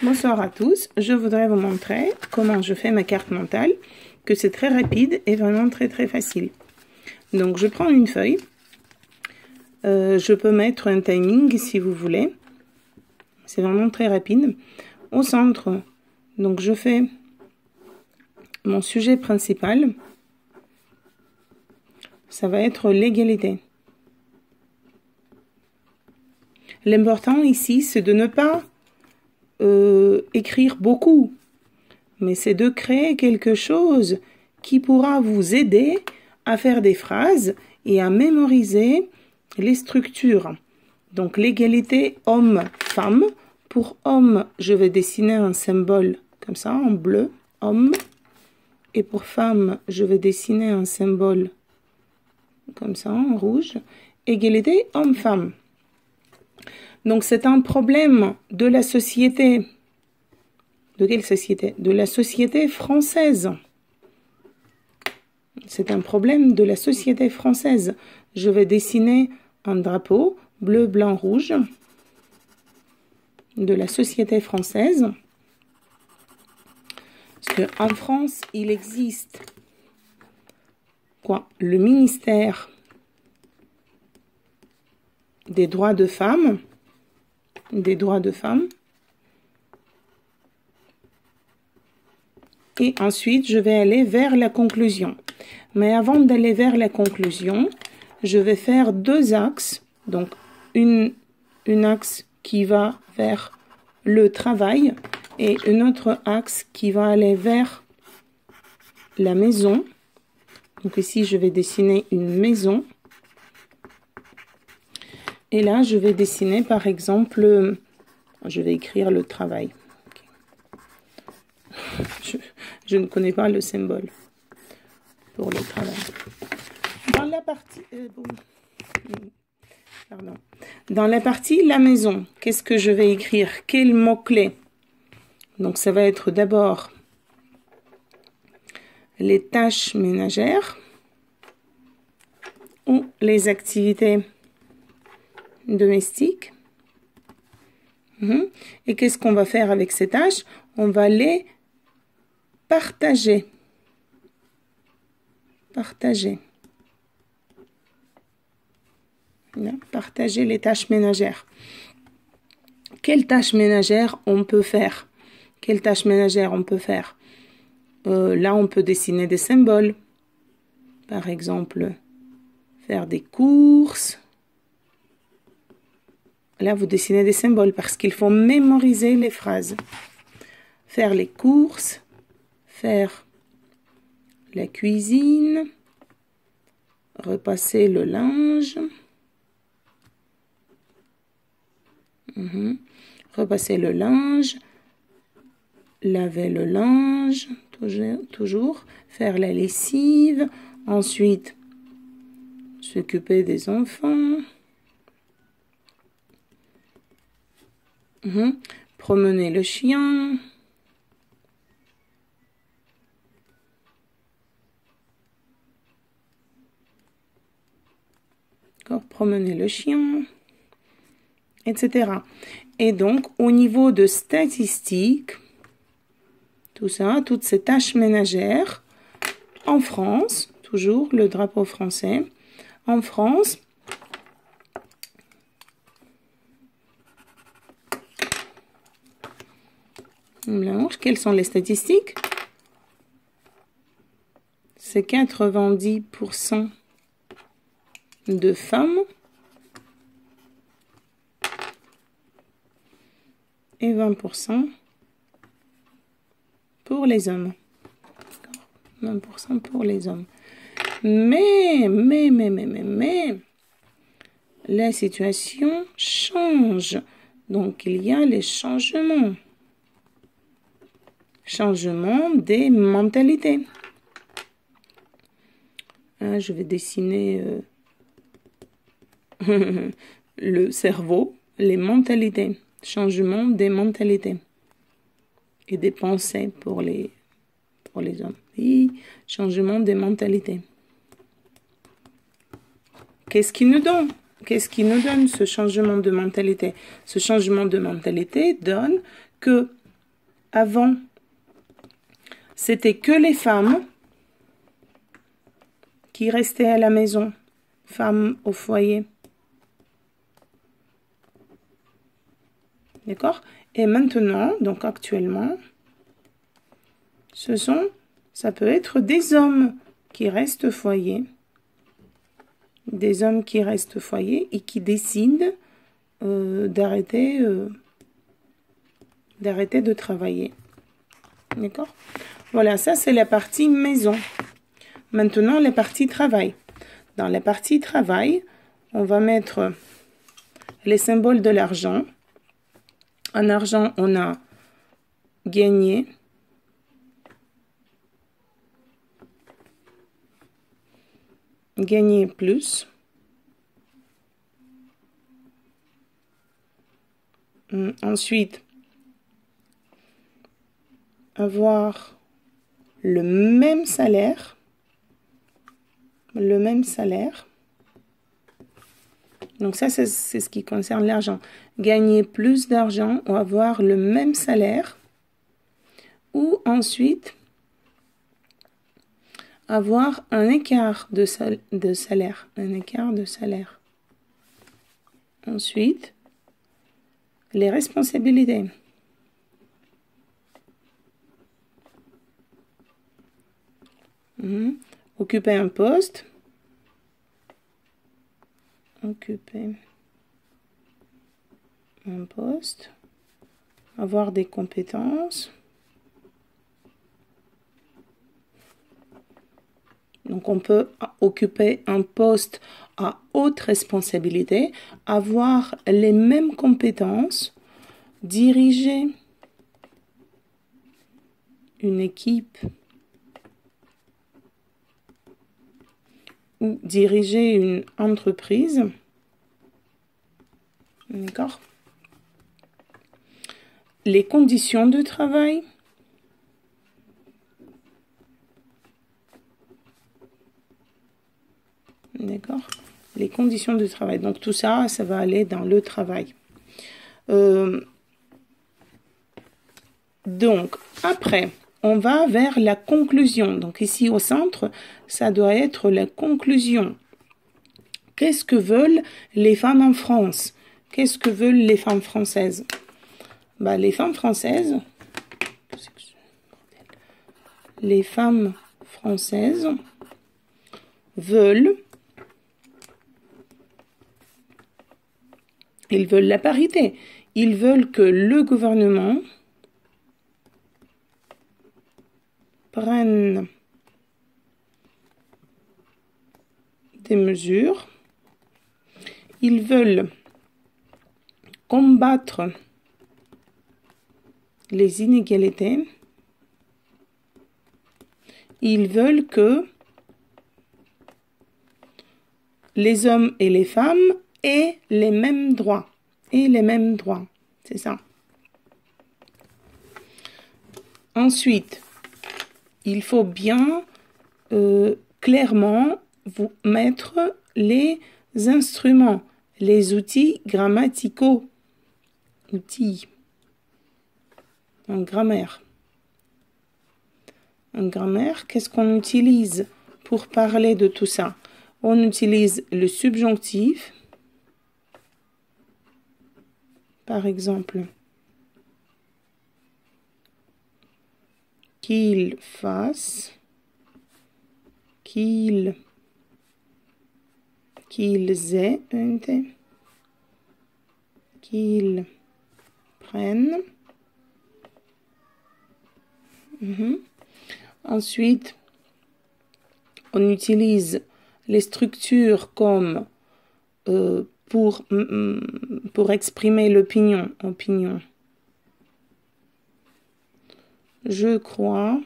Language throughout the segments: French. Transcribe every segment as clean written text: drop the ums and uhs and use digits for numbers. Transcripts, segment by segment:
Bonsoir à tous, je voudrais vous montrer comment je fais ma carte mentale, que c'est très rapide et vraiment très facile. Donc je prends une feuille, je peux mettre un timing si vous voulez, c'est vraiment très rapide. Au centre, donc je fais mon sujet principal, ça va être l'égalité. L'important ici, c'est de ne pas écrire beaucoup, mais c'est de créer quelque chose qui pourra vous aider à faire des phrases et à mémoriser les structures. Donc l'égalité homme-femme. Pour homme, je vais dessiner un symbole comme ça, en bleu, homme. Et pour femme, je vais dessiner un symbole comme ça, en rouge. Égalité homme-femme. Donc c'est un problème de la société. De quelle société? De la société française. C'est un problème de la société française. Je vais dessiner un drapeau bleu, blanc, rouge de la société française. Parce qu'en France, il existe quoi? Le ministère des droits de femmes. Des droits de femmes. Et ensuite, je vais aller vers la conclusion. Mais avant d'aller vers la conclusion, je vais faire deux axes. Donc, une axe qui va vers le travail et un autre axe qui va aller vers la maison. Donc ici, je vais dessiner une maison. Et là, je vais dessiner, par exemple, je vais écrire le travail. Okay. Je ne connais pas le symbole pour le travail. Dans la partie... pardon. Dans la partie la maison, qu'est-ce que je vais écrire? Quel mot-clé? Donc, ça va être d'abord les tâches ménagères ou les activités domestiques. Et qu'est-ce qu'on va faire avec ces tâches? On va les partager. Partager. Partager les tâches ménagères. Quelles tâches ménagères on peut faire? Quelles tâches ménagères on peut faire? Là, on peut dessiner des symboles. Par exemple, faire des courses. Là, vous dessinez des symboles parce qu'il faut mémoriser les phrases. Faire les courses, faire la cuisine, repasser le linge, repasser le linge, laver le linge, toujours, faire la lessive, ensuite s'occuper des enfants. Promener le chien. Promener le chien, etc. Et donc, au niveau de statistiques, tout ça, toutes ces tâches ménagères, en France, toujours le drapeau français, en France, quelles sont les statistiques? C'est 90% de femmes et 20% pour les hommes. 20% pour les hommes. Mais, la situation change. Donc, il y a les changements. Changement des mentalités. Je vais dessiner le cerveau, les mentalités. Changement des mentalités. Et des pensées pour les hommes. Et changement des mentalités. Qu'est-ce qui nous donne? Qu'est-ce qui nous donne ce changement de mentalité? Ce changement de mentalité donne que Avant, c'était que les femmes qui restaient à la maison, femmes au foyer. D'accord? Et maintenant, donc actuellement, ça peut être des hommes qui restent au foyer. Des hommes qui restent au foyer et qui décident d'arrêter de travailler. D'accord? Voilà, ça c'est la partie maison. Maintenant, la partie travail. Dans la partie travail, on va mettre les symboles de l'argent. En argent, on a gagné. Gagner plus. Ensuite, avoir le même salaire. Le même salaire. Donc ça, c'est ce qui concerne l'argent. Gagner plus d'argent ou avoir le même salaire. Ou ensuite, avoir un écart de salaire. Un écart de salaire. Ensuite, les responsabilités. Occuper un poste. Occuper un poste. Avoir des compétences. Donc, on peut occuper un poste à haute responsabilité, avoir les mêmes compétences, diriger une équipe ou diriger une entreprise. D'accord? Les conditions de travail. D'accord? Les conditions de travail. Donc, tout ça, ça va aller dans le travail. Donc, après, on va vers la conclusion. Donc, ici au centre, ça doit être la conclusion. Qu'est-ce que veulent les femmes en France? Qu'est-ce que veulent les femmes françaises? Bah, les femmes françaises veulent la parité. Ils veulent que le gouvernement prenne des mesures. Ils veulent combattre les inégalités. Ils veulent que les hommes et les femmes aient les mêmes droits. C'est ça. Ensuite, il faut bien clairement vous mettre les instruments, les outils grammaticaux. Outils. En grammaire. En grammaire, qu'est-ce qu'on utilise pour parler de tout ça? On utilise le subjonctif. Par exemple, qu'il fasse, qu'ils aient, qu'ils prennent. Ensuite, on utilise les structures comme pour exprimer l'opinion. Opinion. Je crois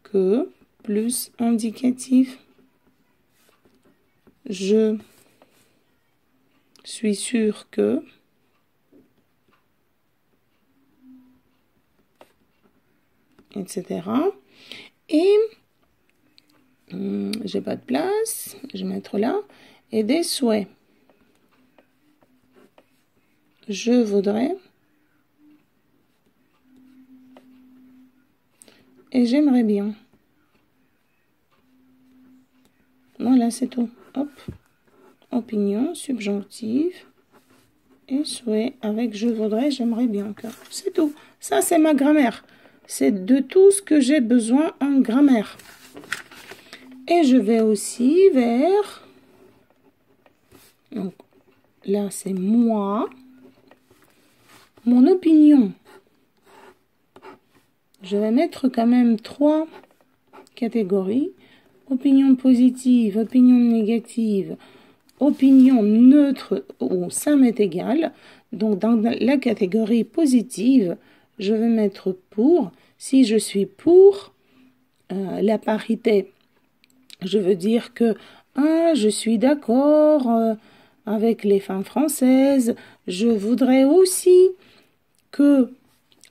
que, plus indicatif. Je suis sûr que. Etc. Et j'ai pas de place, je vais mettre là. Et des souhaits. Je voudrais et j'aimerais bien. Voilà, c'est tout. Hop. Opinion, subjonctif et souhait avec je voudrais, j'aimerais bien. C'est tout. Ça, c'est ma grammaire. C'est de tout ce que j'ai besoin en grammaire. Et je vais aussi vers... Donc, là, c'est moi. Mon opinion. Je vais mettre quand même 3 catégories. Opinion positive, opinion négative, opinion neutre ou ça m'est égal. Donc, dans la catégorie positive, je vais mettre pour. Si je suis pour la parité, je veux dire que je suis d'accord avec les femmes françaises. Je voudrais aussi que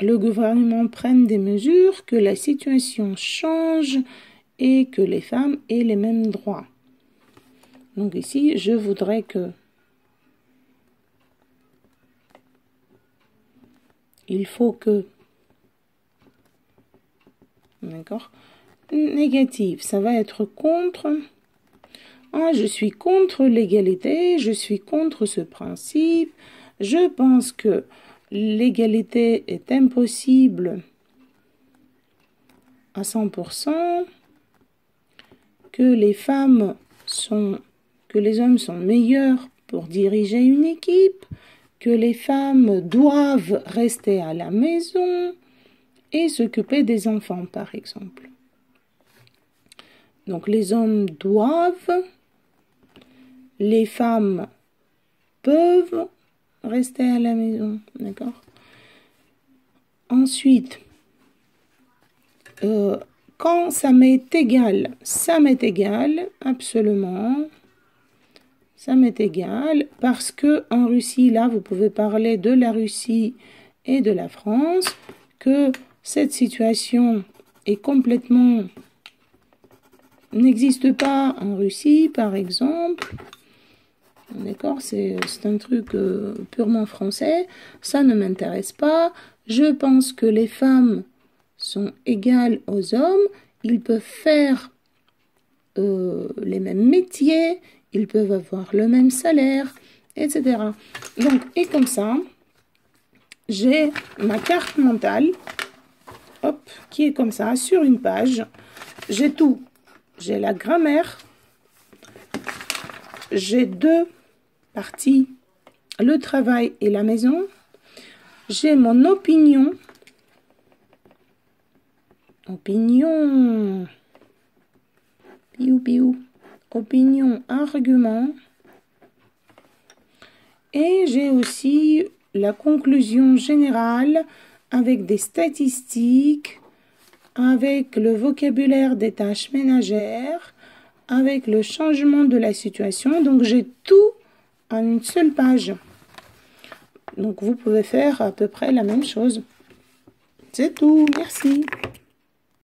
le gouvernement prenne des mesures, que la situation change et que les femmes aient les mêmes droits. Donc ici, je voudrais que... Il faut que... D'accord? Négatif, ça va être contre... je suis contre l'égalité, je suis contre ce principe. Je pense que l'égalité est impossible à 100%. Que les femmes sont, que les hommes sont meilleurs pour diriger une équipe, que les femmes doivent rester à la maison et s'occuper des enfants, par exemple. Donc les hommes doivent, les femmes peuvent rester à la maison, d'accord? Ensuite, quand ça m'est égal, absolument, ça m'est égal, parce que en Russie, là, vous pouvez parler de la Russie et de la France, que cette situation est complètement, n'existe pas en Russie, par exemple, d'accord, c'est un truc purement français, ça ne m'intéresse pas, je pense que les femmes sont égales aux hommes, ils peuvent faire les mêmes métiers, ils peuvent avoir le même salaire, etc. Donc, et comme ça, j'ai ma carte mentale, hop, qui est comme ça, sur une page. J'ai tout. J'ai la grammaire, j'ai 2 parties, le travail et la maison. J'ai mon opinion, opinion, argument, et j'ai aussi la conclusion générale avec des statistiques, avec le vocabulaire des tâches ménagères, avec le changement de la situation. Donc j'ai tout en une seule page. Donc vous pouvez faire à peu près la même chose. C'est tout, merci.